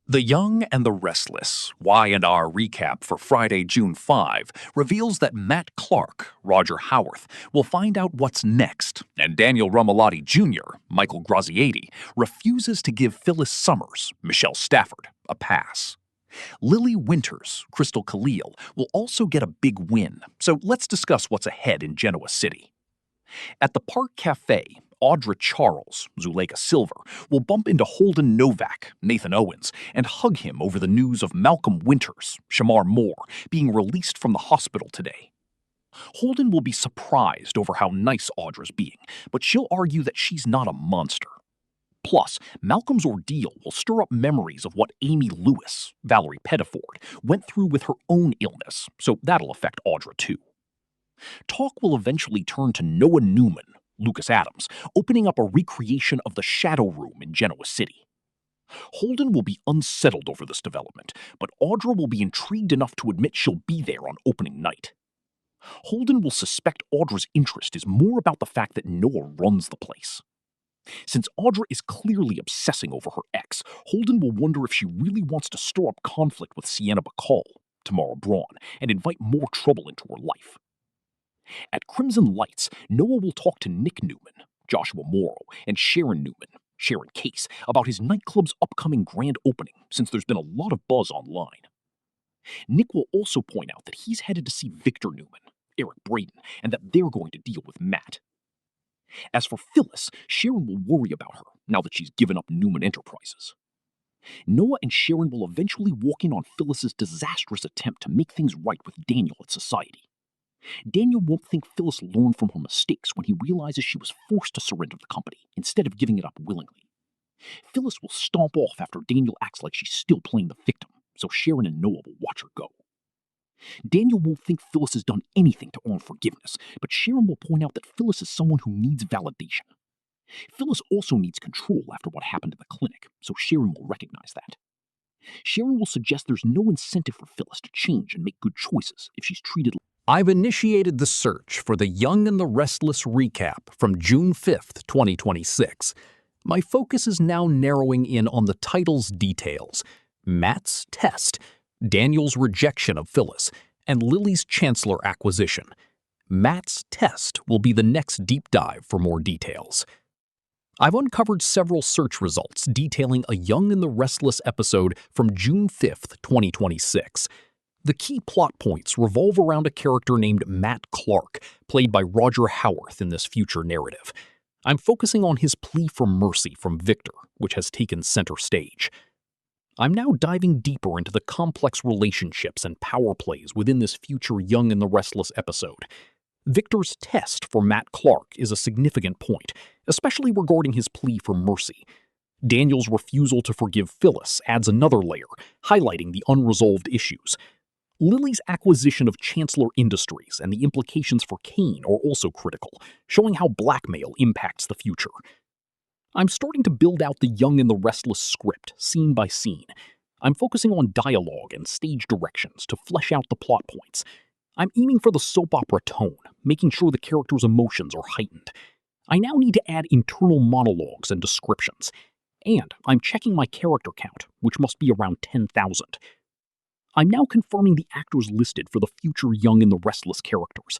The Young and the Restless, Y&R recap for Friday, June 5, reveals that Matt Clark, Roger Howarth, will find out what's next, and Daniel Rumalotti Jr., Michael Graziati, refuses to give Phyllis Summers, Michelle Stafford, a pass. Lily Winters, Crystal Khalil, will also get a big win, so let's discuss what's ahead in Genoa City. At the Park Cafe, Audra Charles, Zuleika Silver, will bump into Holden Novak, Nathan Owens, and hug him over the news of Malcolm Winters, Shamar Moore, being released from the hospital today. Holden will be surprised over how nice Audra's being, but she'll argue that she's not a monster. Plus, Malcolm's ordeal will stir up memories of what Amy Lewis, Valerie Pettiford, went through with her own illness, so that'll affect Audra too. Talk will eventually turn to Noah Newman, Lucas Adams, opening up a recreation of the Shadow Room in Genoa City. Holden will be unsettled over this development, but Audra will be intrigued enough to admit she'll be there on opening night. Holden will suspect Audra's interest is more about the fact that Noah runs the place. Since Audra is clearly obsessing over her ex, Holden will wonder if she really wants to stir up conflict with Sienna Bacall, Tamara Braun, and invite more trouble into her life. At Crimson Lights, Noah will talk to Nick Newman, Joshua Morrow, and Sharon Newman, Sharon Case, about his nightclub's upcoming grand opening, since there's been a lot of buzz online. Nick will also point out that he's headed to see Victor Newman, Eric Braden, and that they're going to deal with Matt. As for Phyllis, Sharon will worry about her now that she's given up Newman Enterprises. Noah and Sharon will eventually walk in on Phyllis's disastrous attempt to make things right with Daniel at Society. Daniel won't think Phyllis learned from her mistakes when he realizes she was forced to surrender the company instead of giving it up willingly. Phyllis will stomp off after Daniel acts like she's still playing the victim, so Sharon and Noah will watch her go. Daniel won't think Phyllis has done anything to earn forgiveness, but Sharon will point out that Phyllis is someone who needs validation. Phyllis also needs control after what happened in the clinic, so Sharon will recognize that. Sharon will suggest there's no incentive for Phyllis to change and make good choices if she's treated. I've initiated the search for the Young and the Restless recap from June 5th, 2026. My focus is now narrowing in on the title's details: Matt's test, Daniel's rejection of Phyllis, and Lily's Chancellor acquisition. Matt's test will be the next deep dive for more details. I've uncovered several search results detailing a Young and the Restless episode from June 5th, 2026. The key plot points revolve around a character named Matt Clark, played by Roger Howarth in this future narrative. I'm focusing on his plea for mercy from Victor, which has taken center stage. I'm now diving deeper into the complex relationships and power plays within this future Young and the Restless episode. Victor's test for Matt Clark is a significant point, especially regarding his plea for mercy. Daniel's refusal to forgive Phyllis adds another layer, highlighting the unresolved issues. Lily's acquisition of Chancellor Industries and the implications for Kane are also critical, showing how blackmail impacts the future. I'm starting to build out the Young and the Restless script, scene by scene. I'm focusing on dialogue and stage directions to flesh out the plot points. I'm aiming for the soap opera tone, making sure the characters' emotions are heightened. I now need to add internal monologues and descriptions. And I'm checking my character count, which must be around 10,000. I'm now confirming the actors listed for the future Young and the Restless characters.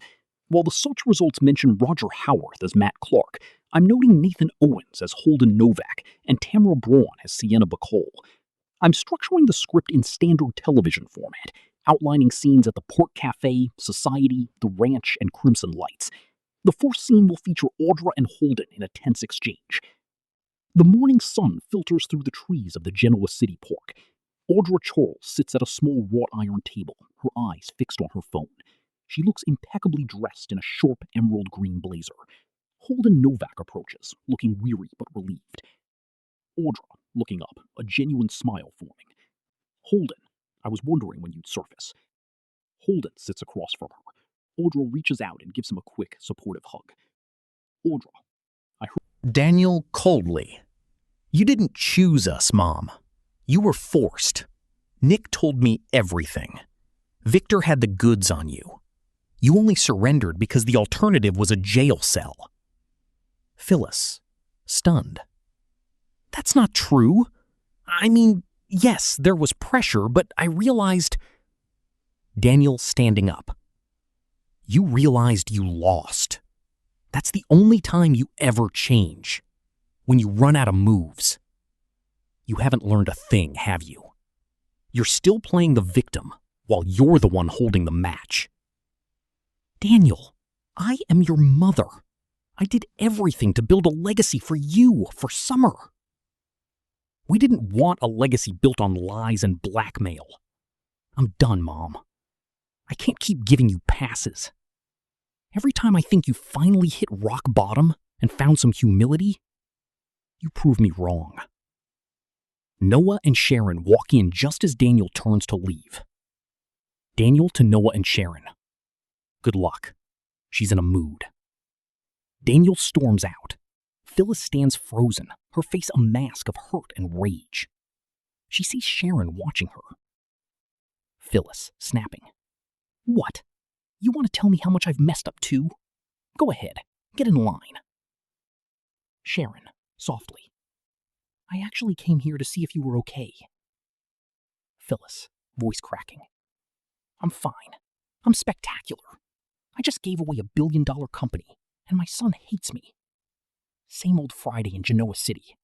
While the search results mention Roger Howarth as Matt Clark, I'm noting Nathan Owens as Holden Novak and Tamara Braun as Sienna Bacall. I'm structuring the script in standard television format, outlining scenes at the Port Cafe, Society, the Ranch, and Crimson Lights. The first scene will feature Audra and Holden in a tense exchange. The morning sun filters through the trees of the Genoa City Park. Audra Charles sits at a small wrought iron table, her eyes fixed on her phone. She looks impeccably dressed in a sharp emerald green blazer. Holden Novak approaches, looking weary but relieved. Audra, looking up, a genuine smile forming. Holden, I was wondering when you'd surface. Holden sits across from her. Audra reaches out and gives him a quick, supportive hug. Audra, I heard. Daniel coldly. You didn't choose us, Mom. You were forced. Nick told me everything. Victor had the goods on you. You only surrendered because the alternative was a jail cell. Phyllis, stunned. That's not true. I mean, Yes, there was pressure, but I realized... Daniel standing up. You realized you lost. That's the only time you ever change. When you run out of moves. You haven't learned a thing, have you? You're still playing the victim while you're the one holding the match. Daniel, I am your mother. I did everything to build a legacy for you, for Summer. We didn't want a legacy built on lies and blackmail. I'm done, Mom. I can't keep giving you passes. Every time I think you finally hit rock bottom and found some humility, you prove me wrong. Noah and Sharon walk in just as Daniel turns to leave. Daniel to Noah and Sharon. Good luck. She's in a mood. Daniel storms out. Phyllis stands frozen, her face a mask of hurt and rage. She sees Sharon watching her. Phyllis, snapping. What? You want to tell me how much I've messed up too? Go ahead, get in line. Sharon, softly. I actually came here to see if you were okay. Phyllis, voice cracking. I'm fine. I'm spectacular. I just gave away $1 billion company, and my son hates me. Same old Friday in Genoa City.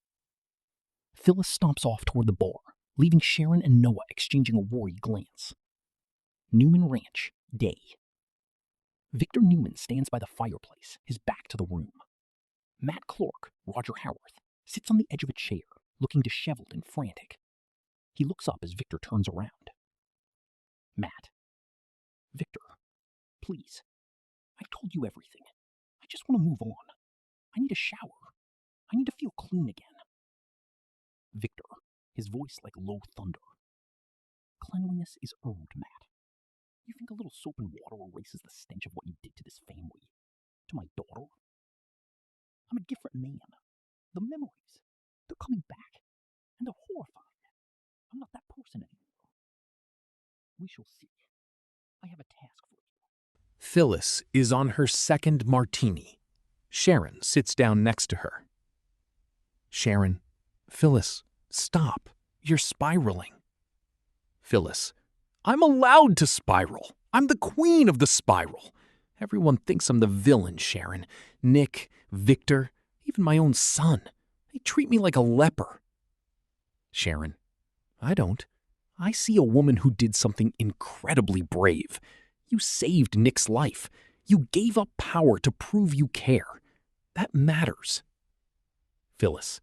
Phyllis stomps off toward the bar, leaving Sharon and Noah exchanging a worried glance. Newman Ranch, day. Victor Newman stands by the fireplace, his back to the room. Matt Clark, Roger Howarth, sits on the edge of a chair, looking disheveled and frantic. He looks up as Victor turns around. Matt. Victor, please. I told you everything. I just want to move on. I need a shower. I need to feel clean again. Victor, his voice like low thunder. Cleanliness is earned, Matt. You think a little soap and water erases the stench of what you did to this family? To my daughter? I'm a different man. The memories, they're coming back, and they're horrifying. I'm not that person anymore. We shall see. I have a task for you. Phyllis is on her second martini. Sharon sits down next to her. Sharon, Phyllis, stop. You're spiraling. Phyllis, I'm allowed to spiral. I'm the queen of the spiral. Everyone thinks I'm the villain, Sharon. Nick, Victor, even my own son. They treat me like a leper. Sharon, I don't. I see a woman who did something incredibly brave. You saved Nick's life. You gave up power to prove you care. That matters. Phyllis,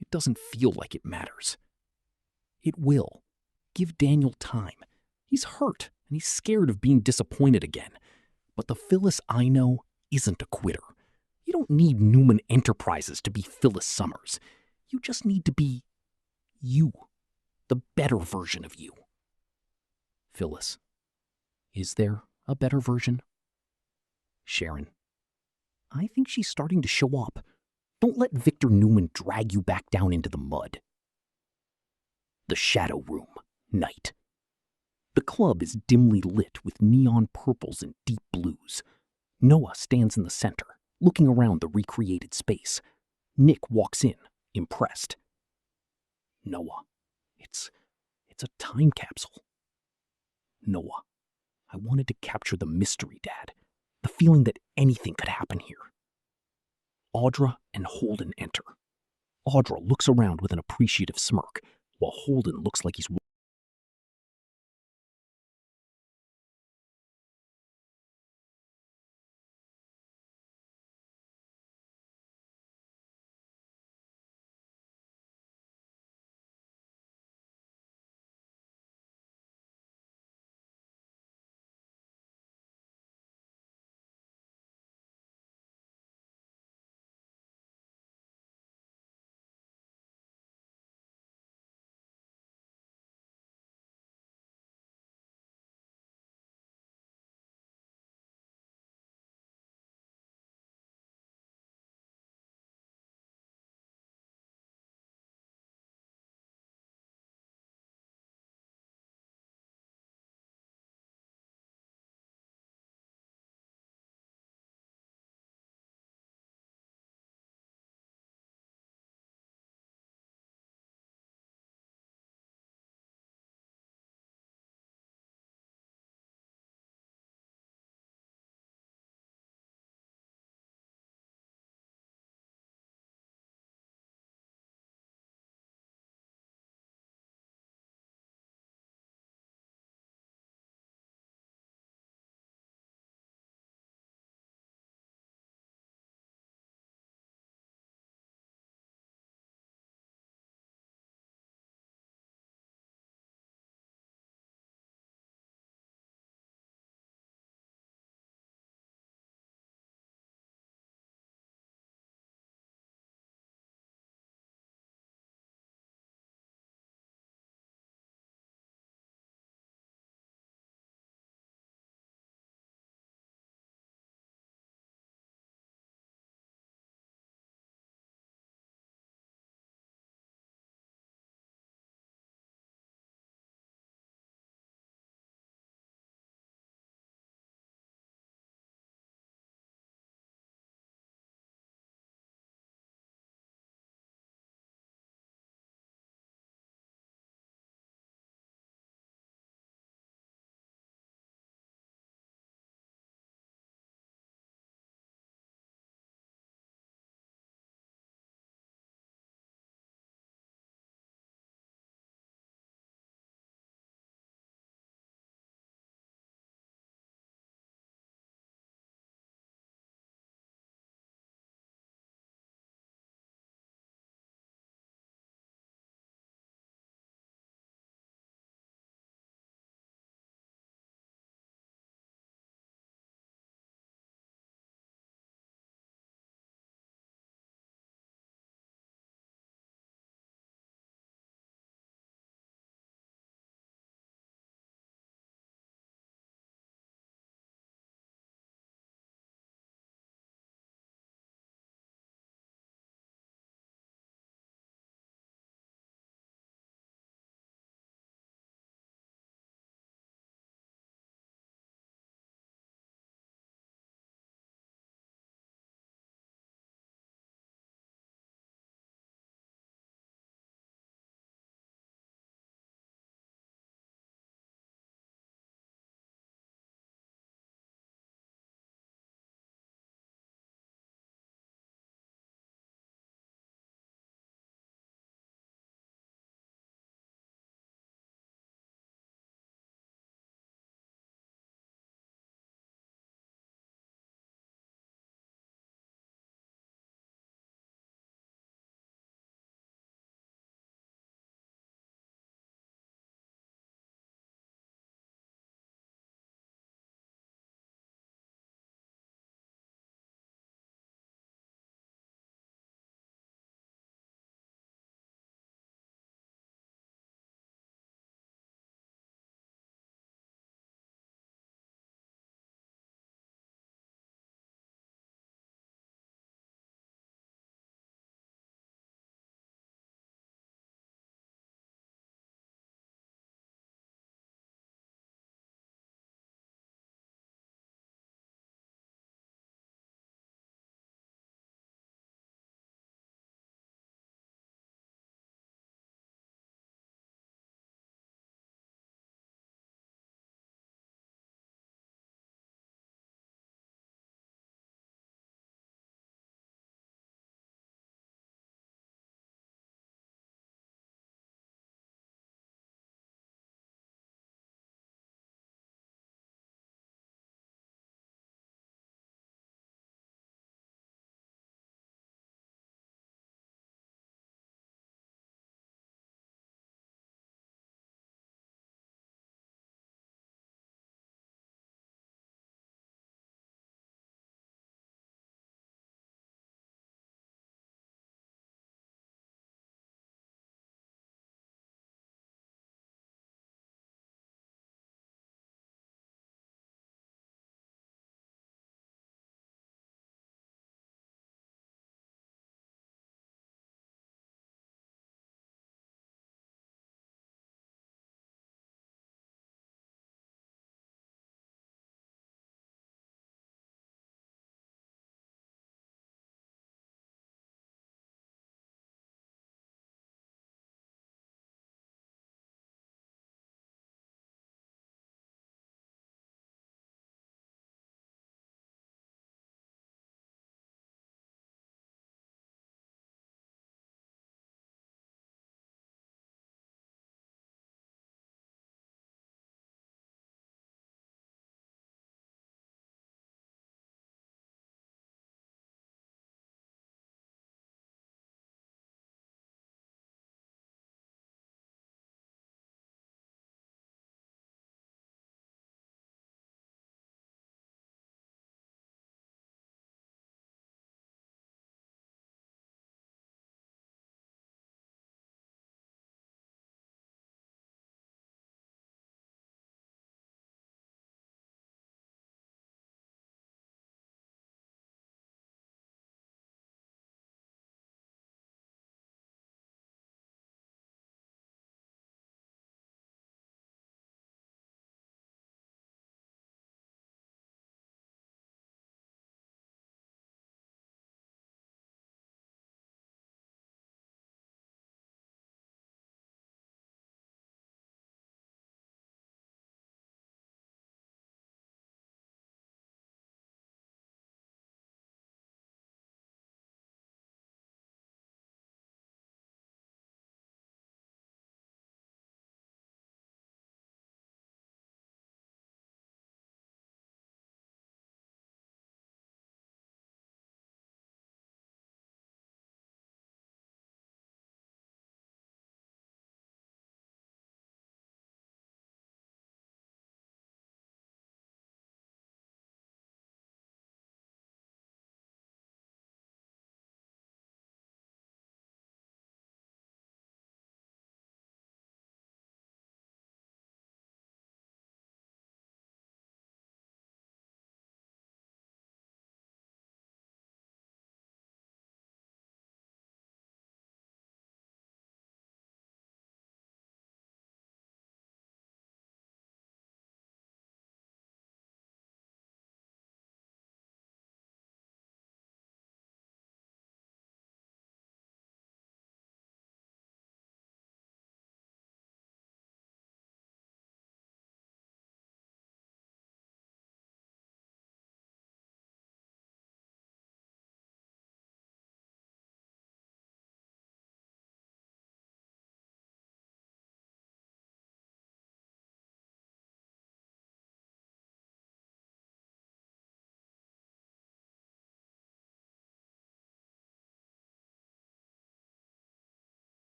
it doesn't feel like it matters. It will. Give Daniel time. He's hurt, and he's scared of being disappointed again. But the Phyllis I know isn't a quitter. You don't need Newman Enterprises to be Phyllis Summers. You just need to be you, the better version of you. Phyllis, is there a better version? Sharon, I think she's starting to show up. Don't let Victor Newman drag you back down into the mud. The Shadow Room, night. The club is dimly lit with neon purples and deep blues. Noah stands in the center, looking around the recreated space. Nick walks in, impressed. Noah, it's a time capsule. Noah, I wanted to capture the mystery, Dad. The feeling that anything could happen here. Audra and Holden enter. Audra looks around with an appreciative smirk, while Holden looks like he's